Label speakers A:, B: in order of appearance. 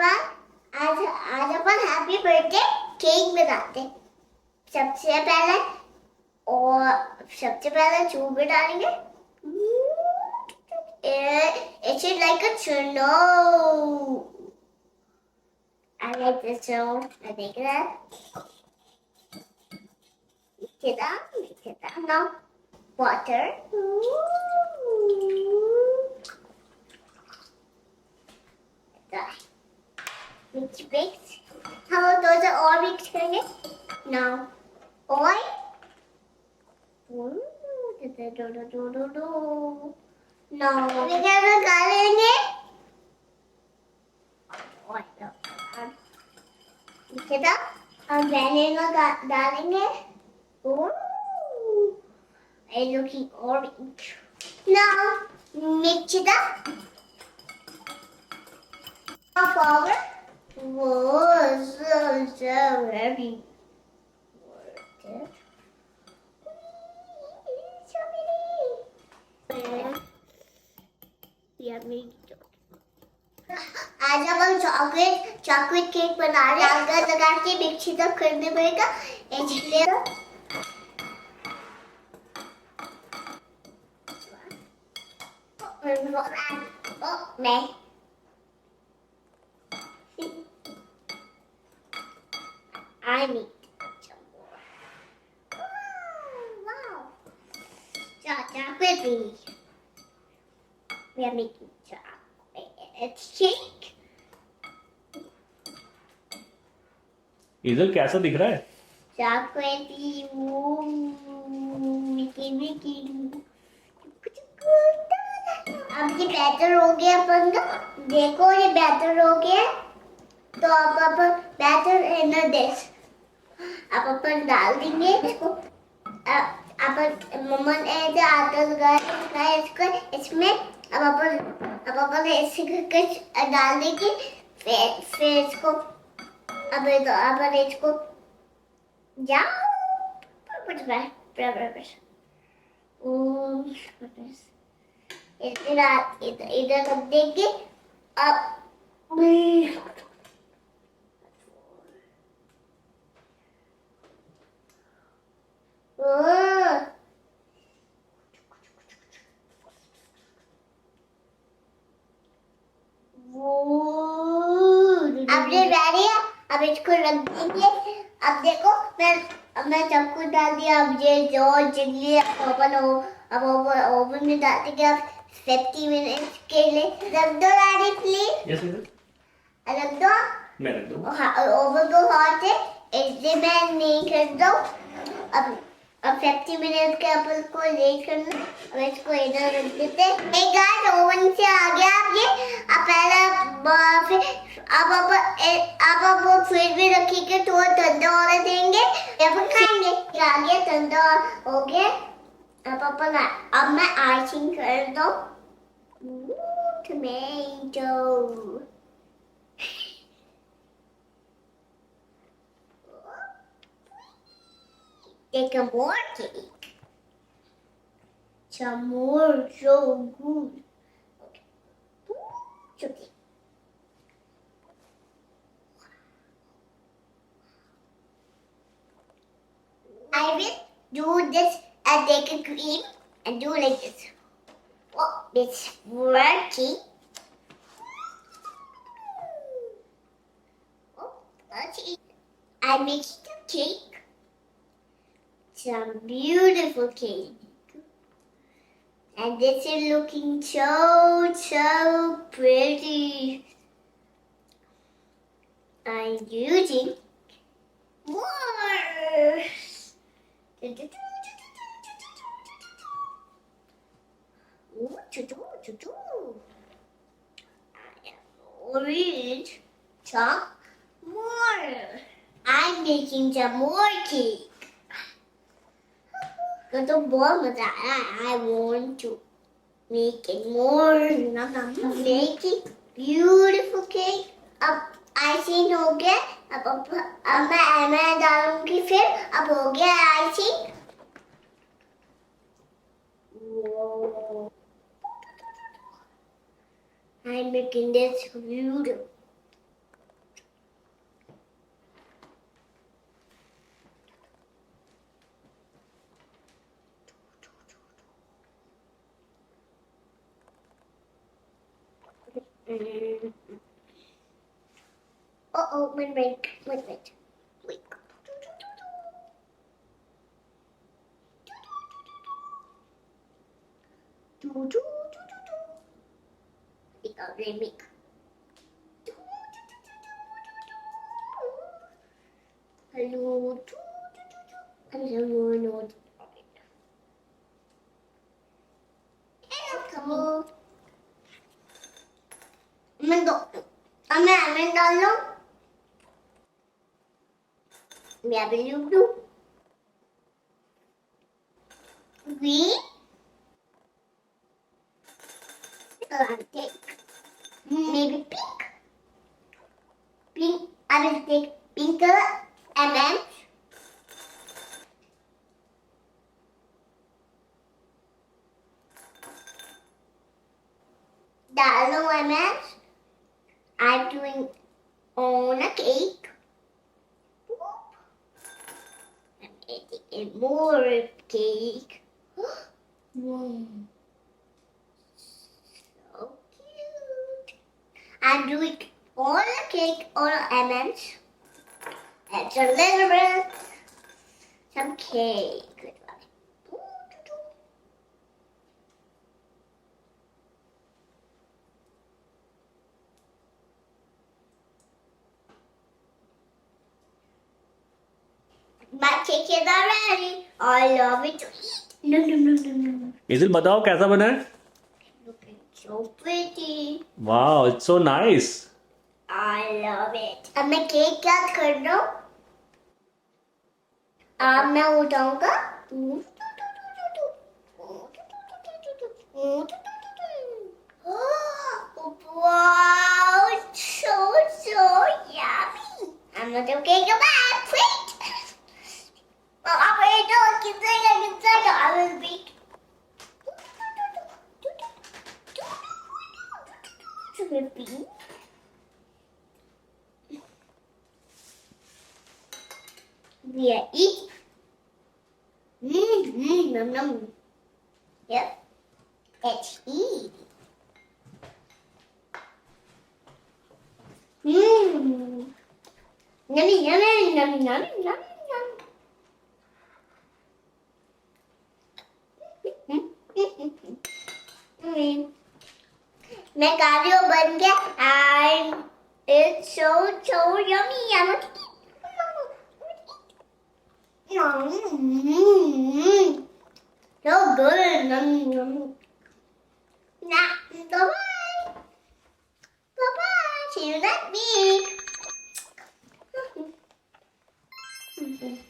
A: Everyone, आज आज अपन happy birthday cake बनाते। सबसे पहले चूबे डालेंगे। It's like a snow. I like the snow. I think that. Mix it up. Now, water. Mix. How those are all mixed करेंगे? Now, oil. Now, we can डालेंगे. Mix it up. हम vanilla डालेंगे. It's looking orange. Now, mix it up. Now, flour. Whoa, so heavy. So many. Yummy. आज हम chocolate cake बना रहे हैं। आग लगा के मिक्सी तक करने पड़ेगा। नहीं I need some more. Oh, wow. Chocolate. We are making chocolate cake.
B: इधर कैसा दिख रहा है?
A: Chocolate. अब ये बैटर हो गया अपन का। देखो ये बैटर हो गया। तो अब अपन बैटर इन दिस अब अपन डाल देंगे इसको। अपन मम्मा ने जो आटा लगाया इसको इसमें अब अपन ऐसे करके डाल देंगे। फिर इसको अपन इसको जाओ इधर रख देंगे। अब अब ये रेडी है। अब इसको रख देंगे। अब देखो मैं सबको डाल दिया। अब ये जो जिगली अब ओवन में डाल देंगे। अब 50 मिनट के लिए रख दो रेडी प्लीज। रख दो।
B: मैं रख दूँ।
A: ओवन तो हॉट है इसलिए मैं नहीं कर दो। अब 50 मिनट के अपन को लेट करना। अब इसको इधर रख देते। एक गाइस ओवन से आ गया। अब ये अब पहले अब वो फ्रिज में रखेंगे तो ठंडा होने देंगे। अब खाएंगे। आ गया ठंडा हो गया। अब मैं आइसिंग कर दो। Tomato Take a more cake. Some more, so good. Okay. I will do this and take a cream and do like this. Oh, it's working. Oh, let's eat. I mixed the cake. Some beautiful cake. And this is looking so pretty. I'm using more. Orange. Some more. I'm making some more cake. तो बहुत मजा आया। I want to make it more. Making beautiful cake. अब icing हो गया। अब मैं डालूंगी फिर। अब हो गया icing. I'm making this beautiful. Uh-oh, my break. Wait. Remake. Hello. Hello. Hello. Amen डाल लो. मैं will do. Green. I'll take maybe pink. Pink. I will take pink color and then डाल लो M&Ms. I'm doing on a cake. I'm eating more cake. Wow. So cute. I'm doing all the cake, all M&Ms. And a little bit some cake. My cake is already. I love it to eat. No.
B: इजिल बताओ कैसा बना है?
A: Looking so pretty.
B: Wow, it's so nice.
A: I love it. अब मैं cake क्या कर रहा हूँ? अब मैं उठाऊंगा. Wow, it's so yummy. I'm not okay. Goodbye. Wait. Oh, wait, no, keep saying I will be. We are eating. Num. Yep. It's easy. Yummy. मैं कार्यो बन गया and it's so yummy. I'm so good. Bye-bye. See you next week.